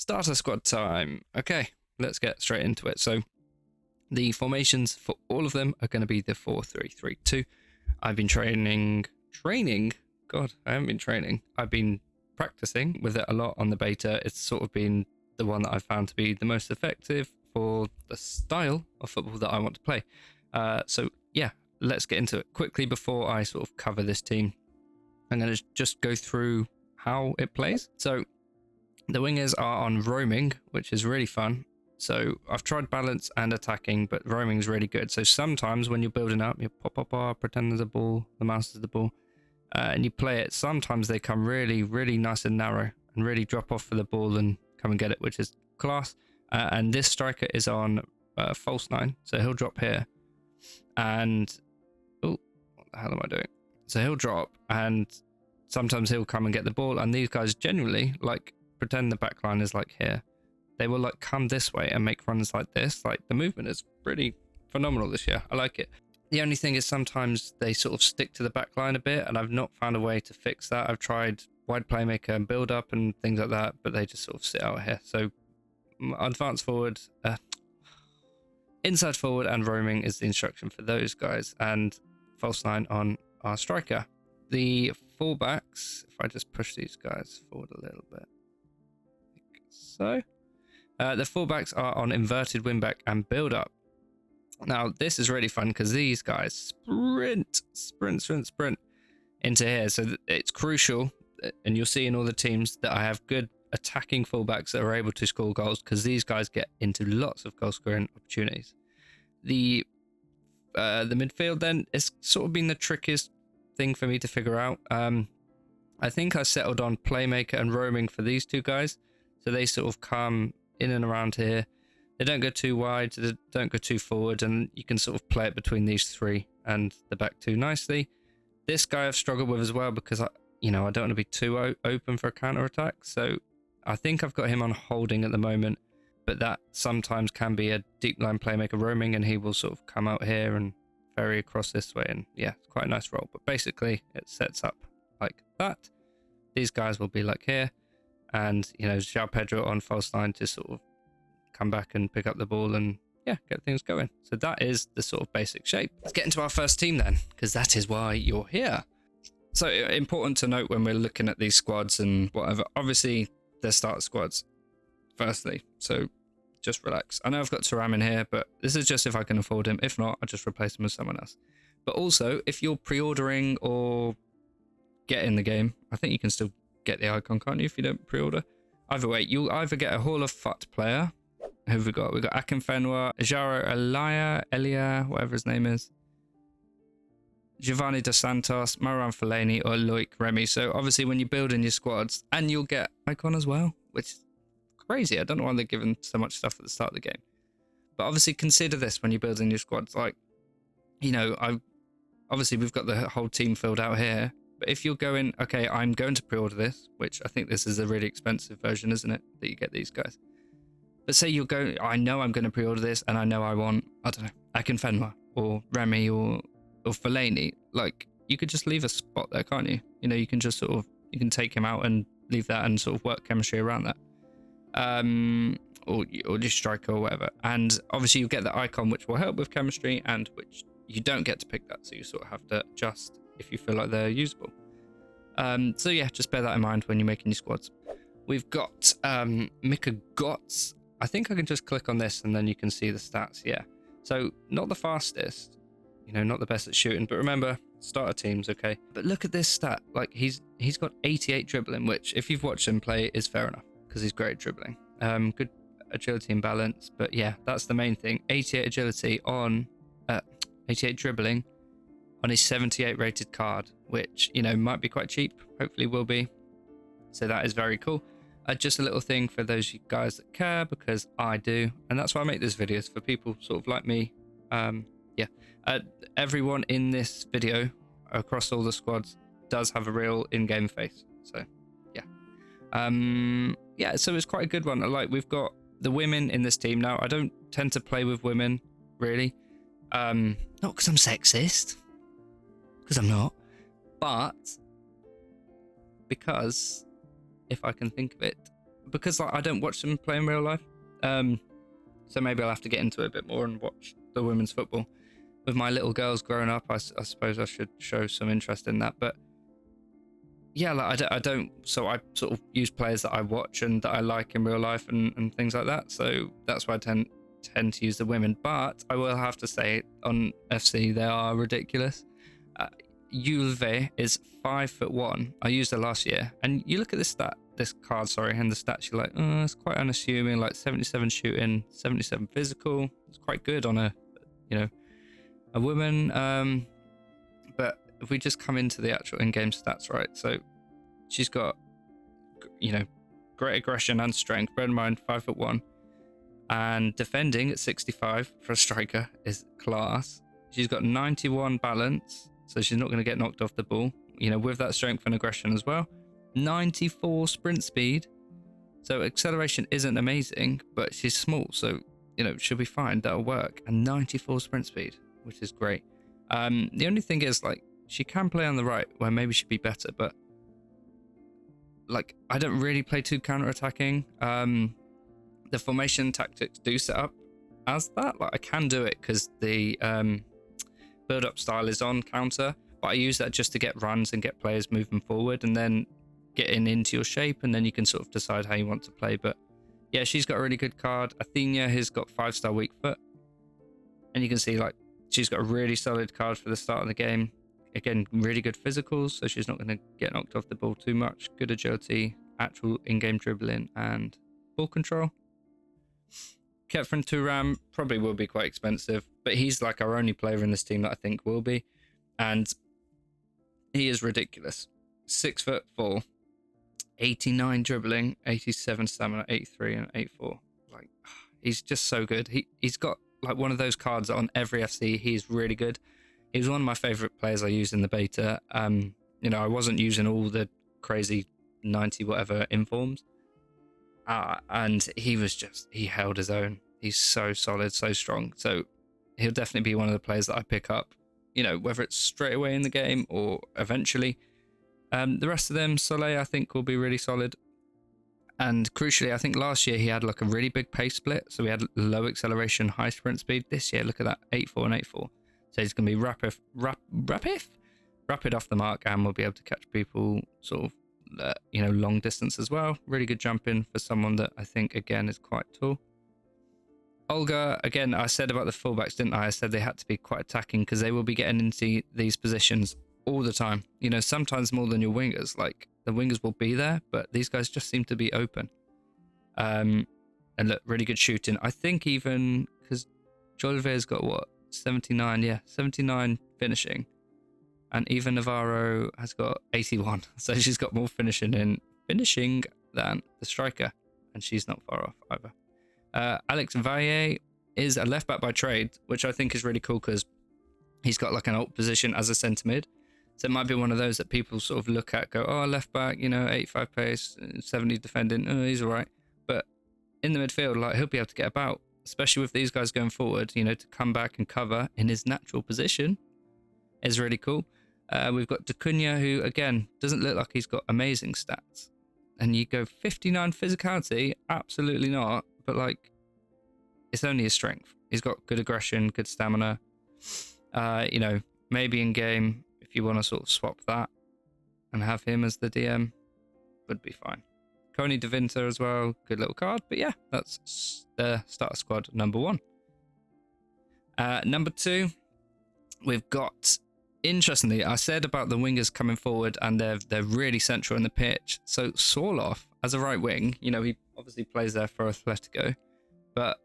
Starter squad time. Okay, let's get straight into it. So the formations for all of them are going to be the 4-3-3-2. I've been training. God, I haven't been training. I've been practicing with it a lot on the beta. It's sort of been the one that I've found to be the most effective for the style of football that I want to play. So yeah, let's get into it quickly before I sort of cover this team. I'm going to just go through how it plays. So the wingers are on roaming, which is really fun. So I've tried balance and attacking, but roaming is really good. So sometimes when you're building up, you pop, pretend there's a ball, the mouse is the ball, and you play it. Sometimes they come really, really nice and narrow and really drop off for the ball and come and get it, which is class. And this striker is on false 9, so he'll drop here. And oh, what the hell am I doing? So he'll drop, and sometimes he'll come and get the ball. And these guys generally, like, pretend the back line is like here, they will like come this way and make runs like this. Like, the movement is pretty phenomenal this year. I like it. The only thing is sometimes they sort of stick to the back line a bit, and I've not found a way to fix that. I've tried wide playmaker and build up and things like that, but they just sort of sit out here. So advance forward, inside forward and roaming is the instruction for those guys, and false 9 on our striker. The fullbacks, if I just push these guys forward a little bit, like so. The fullbacks are on inverted wingback and build up. Now this is really fun because these guys sprint into here. So it's crucial, and you'll see in all the teams that I have good attacking fullbacks that are able to score goals, because these guys get into lots of goal scoring opportunities. The midfield then is sort of been the trickiest thing for me to figure out. I think I settled on playmaker and roaming for these two guys, so they sort of come in and around here. They don't go too wide, they don't go too forward, and you can sort of play it between these three and the back two nicely. This guy I've struggled with as well, because I don't want to be too open for a counter attack, so I think I've got him on holding at the moment, but that sometimes can be a deep line playmaker roaming, and he will sort of come out here and ferry across this way, and yeah, it's quite a nice role. But basically it sets up like that. These guys will be like here, and João Pedro on false 9 to sort of come back and pick up the ball and yeah, get things going. So that is the sort of basic shape. Let's get into our first team then, because that is why you're here. So important to note when we're looking at these squads and whatever, obviously they're starter squads firstly, so just relax. I know I've got Thuram in here, but this is just if I can afford him. If not, I'll just replace him with someone else. But also, if you're pre-ordering or get in the game, I think you can still get the icon, can't you, if you don't pre-order? Either way, you'll either get a Hall of Fut player. Who have we got? We've got Akinfenwa, Jaro Elia, whatever his name is, Giovanni Dos Santos, Marouane Fellaini, or Loic Remy. So obviously when you build in your squads, and you'll get icon as well, which is crazy. I don't know why they're giving so much stuff at the start of the game. But obviously consider this when you're building your squads. Like, obviously we've got the whole team filled out here. But if you're going, okay, I'm going to pre-order this, which I think this is a really expensive version, isn't it? That you get these guys. But say you're going, I know I'm going to pre-order this, and I know I want, I don't know, Akinfenwa or Remy or Fellaini. Like, you could just leave a spot there, can't you? You can just sort of, you can take him out and leave that and sort of work chemistry around that. Or just striker or whatever. And obviously you get the icon, which will help with chemistry, and which you don't get to pick that. So you sort of have to adjust if you feel like they're usable. So yeah, just bear that in mind when you're making your squads. We've got Mika Gotts. I think I can just click on this and then you can see the stats. Yeah. So not the fastest, not the best at shooting, but remember, starter teams, okay? But look at this stat. Like, he's got 88 dribbling, which if you've watched him play is fair enough, because he's great at dribbling. Good agility and balance, but yeah, that's the main thing. 88 agility on 88 dribbling on a 78 rated card, which might be quite cheap, hopefully will be. So that is very cool. Just a little thing for those of you guys that care, because I do, and that's why I make these videos, for people sort of like me. Everyone in this video across all the squads does have a real in-game face, so yeah, so it's quite a good one. Like, we've got the women in this team now. I don't tend to play with women really, not because I'm sexist, because I'm not, but because, if I can think of it, because like, I don't watch them play in real life. So maybe I'll have to get into it a bit more and watch the women's football. With my little girls growing up, I suppose I should show some interest in that. But yeah, like I don't. So I sort of use players that I watch and that I like in real life and things like that. So that's why I tend to use the women. But I will have to say on FC they are ridiculous. Juve is 5'1". I used it last year, and you look at this card, and the stats. You're like, oh, it's quite unassuming. Like 77 shooting, 77 physical. It's quite good on a woman. But if we just come into the actual in-game stats, right? So she's got, great aggression and strength. Bear in mind, 5'1", and defending at 65 for a striker is class. She's got 91 balance. So she's not going to get knocked off the ball, with that strength and aggression as well. 94 sprint speed. So acceleration isn't amazing, but she's small. So, she'll be fine. That'll work. And 94 sprint speed, which is great. The only thing is, like, she can play on the right where maybe she'd be better, but like, I don't really play too counter-attacking. The formation tactics do set up as that. Like, I can do it because the build-up style is on counter, but I use that just to get runs and get players moving forward and then getting into your shape, and then you can sort of decide how you want to play. But yeah, she's got a really good card. Athena has got 5-star weak foot, and you can see like she's got a really solid card for the start of the game. Again, really good physicals, so she's not going to get knocked off the ball too much. Good agility, actual in-game dribbling, and ball control. Kefren Turam probably will be quite expensive, but he's like our only player in this team that I think will be, and he is ridiculous. 6'4", 89 dribbling, 87 stamina, 83 and 84. Like, he's just so good. He's got like one of those cards on every FC. He's really good. He's one of my favorite players I use in the beta. I wasn't using all the crazy 90 whatever informs. And he held his own. He's so solid, so strong. So he'll definitely be one of the players that I pick up, whether it's straight away in the game or eventually. The rest of them, Soleil, I think will be really solid. And crucially, I think last year he had like a really big pace split. So we had low acceleration, high sprint speed. This year, look at that, 8-4 and 8-4. So he's going to be rapid off the mark, and we'll be able to catch people sort of, long distance as well. Really good jumping for someone that I think, again, is quite tall. Olga, again, I said about the fullbacks, didn't I? I said they had to be quite attacking because they will be getting into these positions all the time. Sometimes more than your wingers. Like, the wingers will be there, but these guys just seem to be open. And look, really good shooting. I think even because Jolivet's got what? 79 finishing. And even Navarro has got 81. So she's got more finishing than the striker. And she's not far off either. Alex Valle is a left back by trade, which I think is really cool because he's got like an alt position as a centre mid. So it might be one of those that people sort of look at, go, oh, left back, 85 pace, 70 defending, oh, he's all right. But in the midfield, like, he'll be able to get about, especially with these guys going forward, to come back and cover in his natural position is really cool. We've got Dacunia, who, again, doesn't look like he's got amazing stats. And you go 59 physicality, absolutely not. But, like, it's only his strength. He's got good aggression, good stamina. Maybe in game, if you want to sort of swap that and have him as the DM, would be fine. Coney De Vinter as well, good little card. But yeah, that's the starter squad number 1. Number 2, we've got, interestingly, I said about the wingers coming forward and they're really central in the pitch. So Sorloth as a right wing, he obviously plays there for Atletico, but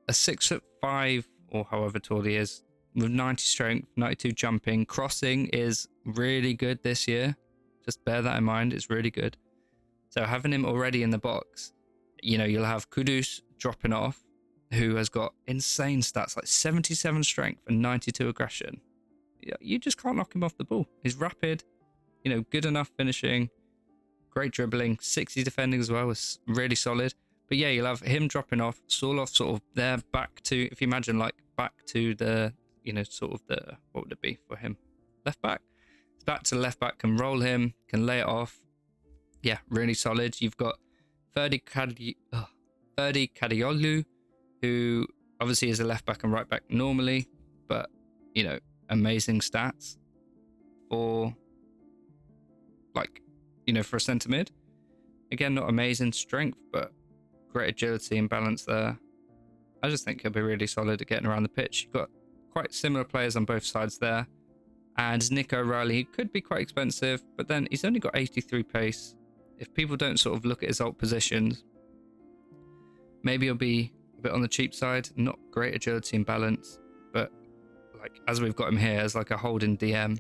a 6'5" or however tall he is, with 90 strength, 92 jumping, crossing is really good this year. Just bear that in mind, it's really good. So having him already in the box, you'll have Kudus dropping off, who has got insane stats like 77 strength and 92 aggression. You just can't knock him off the ball. He's rapid, good enough finishing, great dribbling, 60 defending as well, was really solid. But yeah, you'll have him dropping off, Sorloth sort of there back to, if you imagine like back to the, sort of the, what would it be for him? Left back? It's back to left back, can roll him, can lay it off. Yeah, really solid. You've got Ferdi Kadiolu, who obviously is a left back and right back normally, but you know, amazing stats for like, you know, for a centre mid. Again, not amazing strength, but great agility and balance there. I just think he'll be really solid at getting around the pitch. You've got quite similar players on both sides there. And Nico O'Reilly, he could be quite expensive, but then he's only got 83 pace. If people don't sort of look at his alt positions, maybe he'll be a bit on the cheap side. Not great agility and balance, but like as we've got him here as like a holding DM,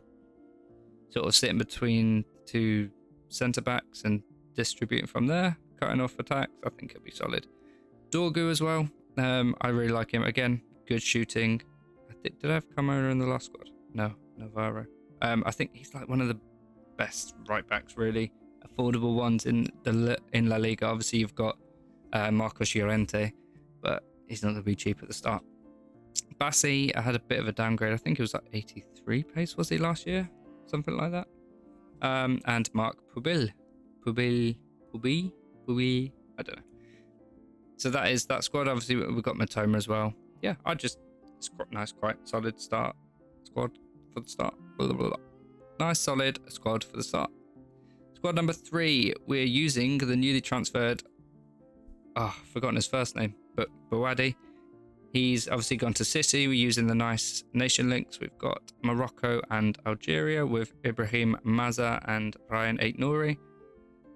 sort of sitting between two centre backs and distributing from there, cutting off attacks. I think he'll be solid. Dorgu as well. I really like him. Again, good shooting. Did I have Camara in the last squad? No, Navarro. I think he's like one of the best right backs, really affordable ones in La Liga. Obviously, you've got Marcos Llorente, but he's not going to be cheap at the start. Bassi, I had a bit of a downgrade. I think it was like 83 pace, was he last year? Something like that. And Mark Pubil, I don't know. So that is that squad. Obviously, we've got Matoma as well. Yeah, it's nice, quite solid squad for the start. Blah, blah, blah. Nice, solid squad for the start. Squad number 3, we're using the newly transferred, I've forgotten his first name, but Bouadi. He's obviously gone to City. We're using the nice nation links. We've got Morocco and Algeria with Ibrahim Maza and Ryan Aitnouri.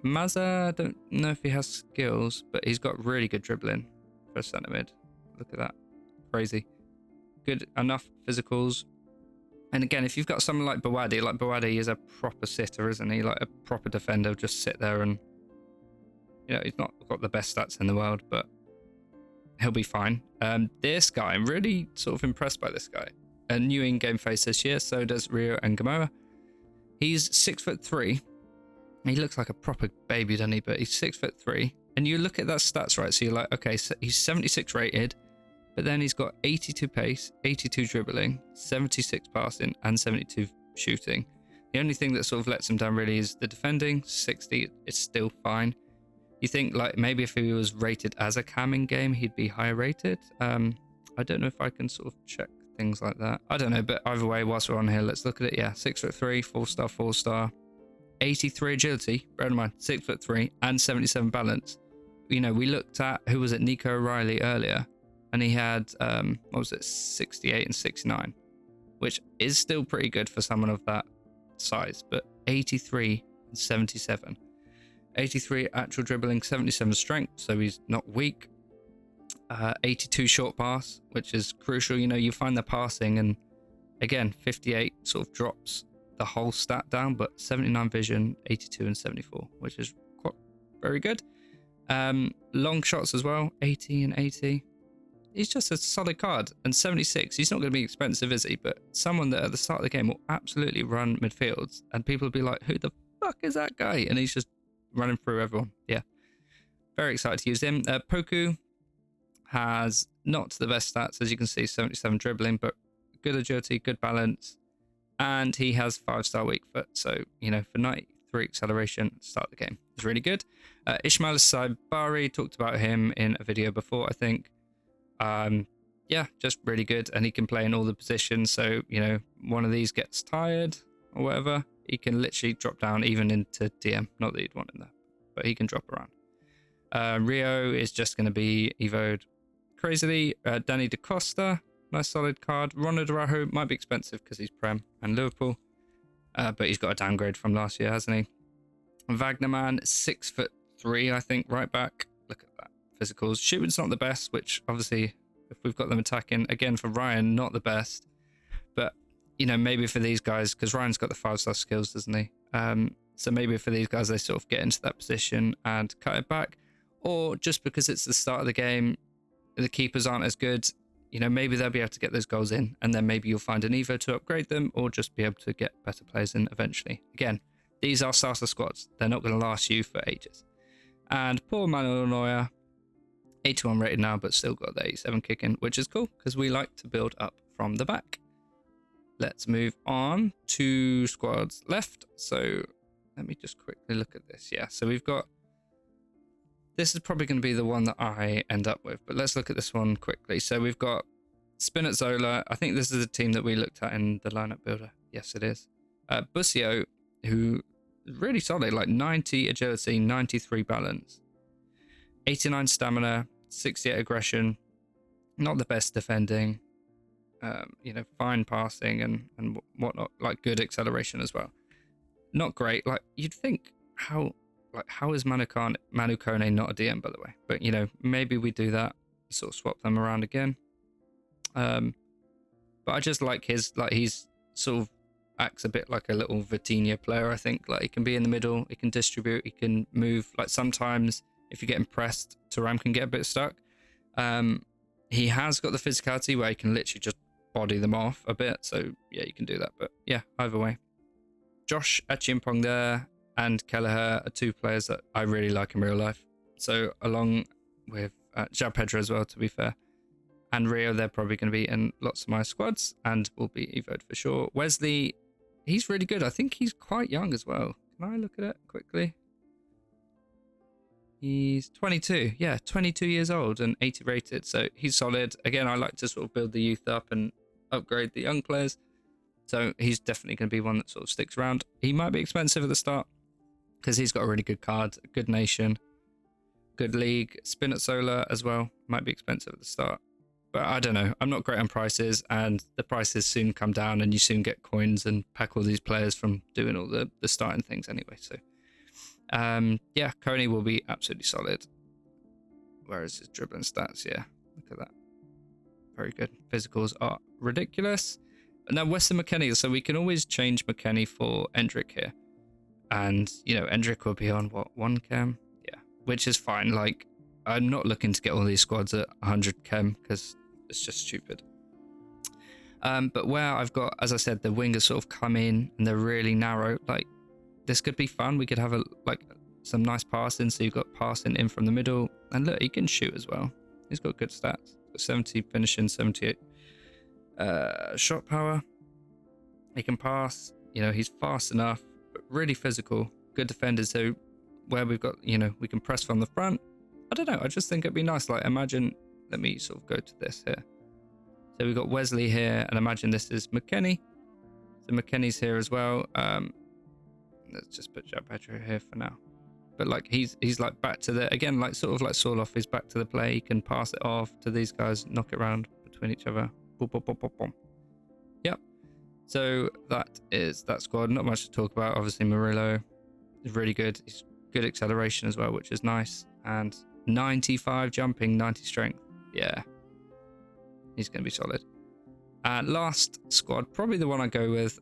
Maza, I don't know if he has skills, but he's got really good dribbling for a centre mid. Look at that. Crazy. Good enough physicals. And again, if you've got someone like Bouadi is a proper sitter, isn't he? Like a proper defender, just sit there and, you know, he's not got the best stats in the world, but he'll be fine. This guy, I'm really sort of impressed by this guy. A new in-game face this year, so does Rio and Gamoa. He's 6'3". He looks like a proper baby, doesn't he? But he's 6'3". And you look at that stats, right? So you're like, okay, so he's 76 rated, but then he's got 82 pace, 82 dribbling, 76 passing, and 72 shooting. The only thing that sort of lets him down really is the defending. 60 is still fine. You think like maybe if he was rated as a cam in game, he'd be higher rated. I don't know if I can sort of check things like that. I don't know, but either way, whilst we're on here, let's look at it. Yeah, 6'3", 4-star, 4-star, 83 agility. Bear in mind, 6'3" and 77 balance. You know, we looked at who was it, Nico O'Reilly earlier, and he had 68 and 69, which is still pretty good for someone of that size. But 83 and 77. 83 actual dribbling, 77 strength, so he's not weak. 82 short pass, which is crucial. You know, you find the passing, and again, 58 sort of drops the whole stat down, but 79 vision, 82 and 74, which is quite very good. Long shots as well, 80 and 80. He's just a solid card. And 76, he's not going to be expensive, is he? But someone that at the start of the game will absolutely run midfields, and people will be like, who the fuck is that guy? And he's just running through everyone. Yeah, very excited to use him. Poku has not the best stats, as you can see, 77 dribbling, but good agility, good balance, and he has 5-star weak foot. So, you know, for 93 acceleration, start the game, it's really good. Ismail Saibari, talked about him in a video before, I think. Yeah, just really good, and he can play in all the positions. So, you know, one of these gets tired or whatever, he can literally drop down even into DM. Not that you'd want him there, but he can drop around. Rio is just going to be evoed crazily. Danny Da Costa, nice solid card. Ronald Araujo might be expensive because he's Prem and Liverpool, but he's got a downgrade from last year, hasn't he? Wagnerman, 6'3", I think, right back. Look at that. Physicals. Shooting's not the best, which obviously, if we've got them attacking, again, for Ryan, not the best. But, you know, maybe for these guys, because Ryan's got the 5-star skills, doesn't he? So maybe for these guys, they sort of get into that position and cut it back. Or just because it's the start of the game, the keepers aren't as good, you know, maybe they'll be able to get those goals in, and then maybe you'll find an Evo to upgrade them, or just be able to get better players in eventually. Again, these are starter squads. They're not going to last you for ages. And poor Manuel Neuer, 81 rated now, but still got the 87 kicking, which is cool because we like to build up from the back. Let's move on. 2 squads left. So let me just quickly look at this. Yeah, so we've got this is probably going to be the one that I end up with, but let's look at this one quickly. So we've got Spinazzola. I think this is a team that we looked at in the lineup builder. Yes, it is. Busio, who is really solid, like 90 agility, 93 balance, 89 stamina, 68 aggression. Not the best defending, fine passing and whatnot, like good acceleration as well. Not great. Like you'd think, how is Manu Kone not a DM, by the way? But maybe we do that, sort of swap them around again. But I just like he's sort of acts a bit like a little Vitinha player. I think like he can be in the middle, he can distribute, he can move. Like sometimes if you get impressed, Thuram can get a bit stuck. He has got the physicality where he can literally just body them off a bit. So yeah, you can do that. But yeah, either way. Josh Achimpong there and Kelleher are two players that I really like in real life. So along with João Pedro as well, to be fair. And Rio, they're probably going to be in lots of my squads and will be evoed for sure. Wesley, he's really good. I think he's quite young as well. Can I look at it quickly? He's 22. Yeah, 22 years old and 80 rated. So he's solid. Again, I like to sort of build the youth up and upgrade the young players. So he's definitely going to be one that sort of sticks around. He might be expensive at the start because he's got a really good card, a good nation, good league. Spinazzola as well might be expensive at the start. But I don't know. I'm not great on prices, and the prices soon come down and you soon get coins and pack all these players from doing all the starting things anyway. So yeah, Kone will be absolutely solid. Where is his dribbling stats? Yeah, look at that. Very good. Physicals are ridiculous. Now Weston McKennie, so we can always change McKennie for Endrick here. And, Endrick will be on, what, 1 chem? Yeah, which is fine. Like, I'm not looking to get all these squads at 100 chem because it's just stupid. But where I've got, as I said, the wingers sort of come in and they're really narrow, like, this could be fun. We could have some nice passing. So you've got passing in from the middle. And look, he can shoot as well. He's got good stats. 70 finishing, 78 shot power. He can pass. He's fast enough, but really physical. Good defender. So where we've got, we can press from the front. I don't know. I just think it'd be nice. Like, imagine, let me sort of go to this here. So we've got Wesley here, and imagine this is McKennie. So McKennie's here as well. Let's just put João Pedro here for now. But like he's like back to the, again, like sort of like Sorloth, he's back to the play. He can pass it off to these guys, knock it around between each other. Boom, boom, boom, boom, boom. Yep. So that is that squad. Not much to talk about. Obviously Murillo is really good. He's good acceleration as well, which is nice. And 95 jumping, 90 strength. Yeah. He's going to be solid. Last squad, probably the one I go with.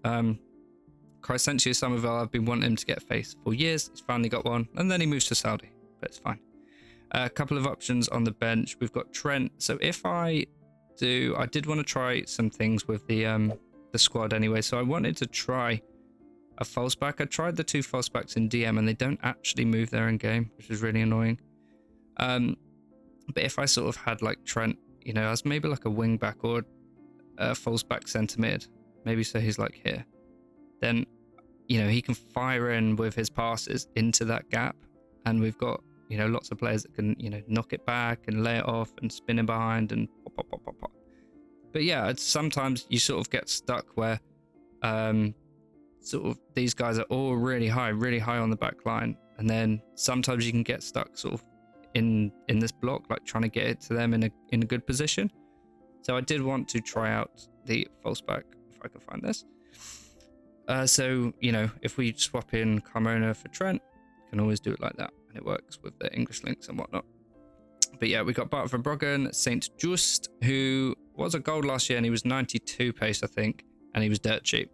Crescencio Somerville, I've been wanting him to get a face for years. He's finally got one. And then he moves to Saudi, but it's fine. A couple of options on the bench. We've got Trent. So if I did want to try some things with the squad anyway. So I wanted to try a false back. I tried the 2 false backs in DM and they don't actually move there in game, which is really annoying. But if I sort of had like Trent, as maybe like a wing back or a false back centre mid, maybe so he's like here, then, he can fire in with his passes into that gap. And we've got, lots of players that can, knock it back and lay it off and spin in behind and pop, pop, pop, pop, pop. But yeah, sometimes you sort of get stuck where sort of these guys are all really high on the back line. And then sometimes you can get stuck sort of in this block, like trying to get it to them in a good position. So I did want to try out the false back, if I can find this. So, if we swap in Carmona for Trent, we can always do it like that. And it works with the English links and whatnot. But yeah, we got Bart Verbruggen, Saint Just, who was a gold last year and he was 92 pace, I think. And he was dirt cheap.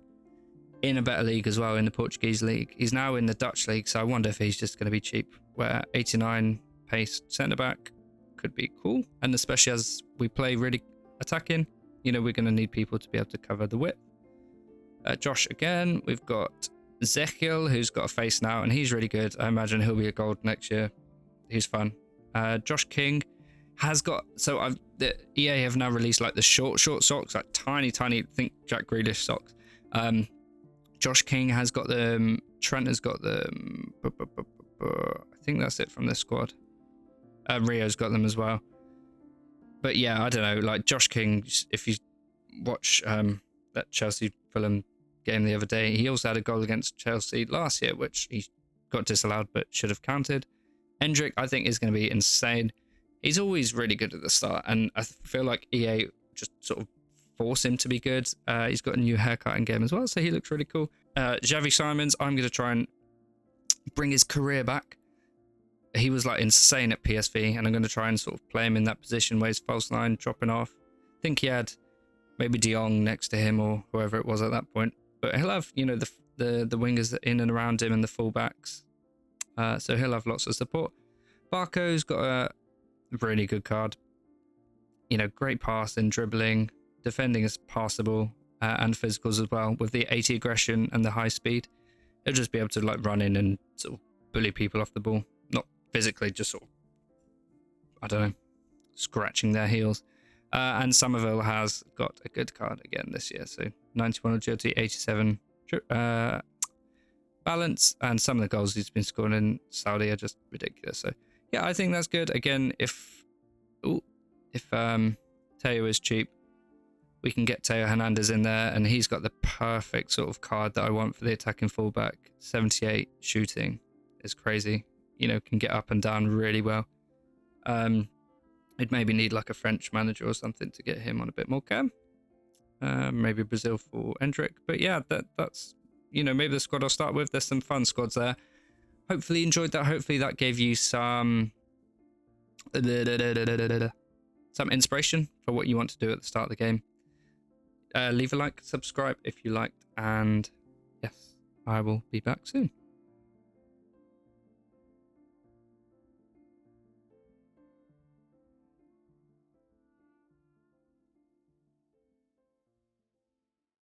In a better league as well, in the Portuguese league. He's now in the Dutch league, so I wonder if he's just going to be cheap. Where 89 pace centre-back could be cool. And especially as we play really attacking, we're going to need people to be able to cover the width. Josh again, we've got Zechiel, who's got a face now, and he's really good. I imagine he'll be a gold next year. He's fun. Josh King has got, so the EA have now released like the short socks, like tiny, think Jack Grealish socks. Josh King has got them. Trent has got them. I think that's it from this squad. Rio's got them as well. But yeah, I don't know. Like Josh King, if you watch that Chelsea Fulham game the other day, he also had a goal against Chelsea last year, which he got disallowed but should have counted. Endrick, I think, is going to be insane. He's always really good at the start, and I feel like EA just sort of force him to be good. He's got a new haircut in game as well, so he looks really cool. Xavi Simons, I'm going to try and bring his career back. He was like insane at PSV, and I'm going to try and sort of play him in that position where he's false line dropping off. I think he had maybe De Jong next to him or whoever it was at that point, but he'll have, you know, the wingers in and around him and the fullbacks, so he'll have lots of support. Barco's got a really good card, you know, great passing, dribbling, defending is passable, and physicals as well. With the 80 aggression and the high speed, he'll just be able to like run in and sort of bully people off the ball, not physically, just sort of, I don't know, scratching their heels. And Somerville has got a good card again this year, so 91 agility, 87 balance, and some of the goals he's been scoring in Saudi are just ridiculous. So yeah, I think that's good. Again, if Teo is cheap, we can get Teo Hernandez in there, and he's got the perfect sort of card that I want for the attacking fullback. 78 shooting is crazy. You know, can get up and down really well. I'd maybe need like a French manager or something to get him on a bit more cam. Maybe Brazil for Endrick. But yeah, that's, you know, maybe the squad I'll start with. There's some fun squads there. Hopefully you enjoyed that. Hopefully that gave you some inspiration for what you want to do at the start of the game. Leave a like, subscribe if you liked, and yes, I will be back soon.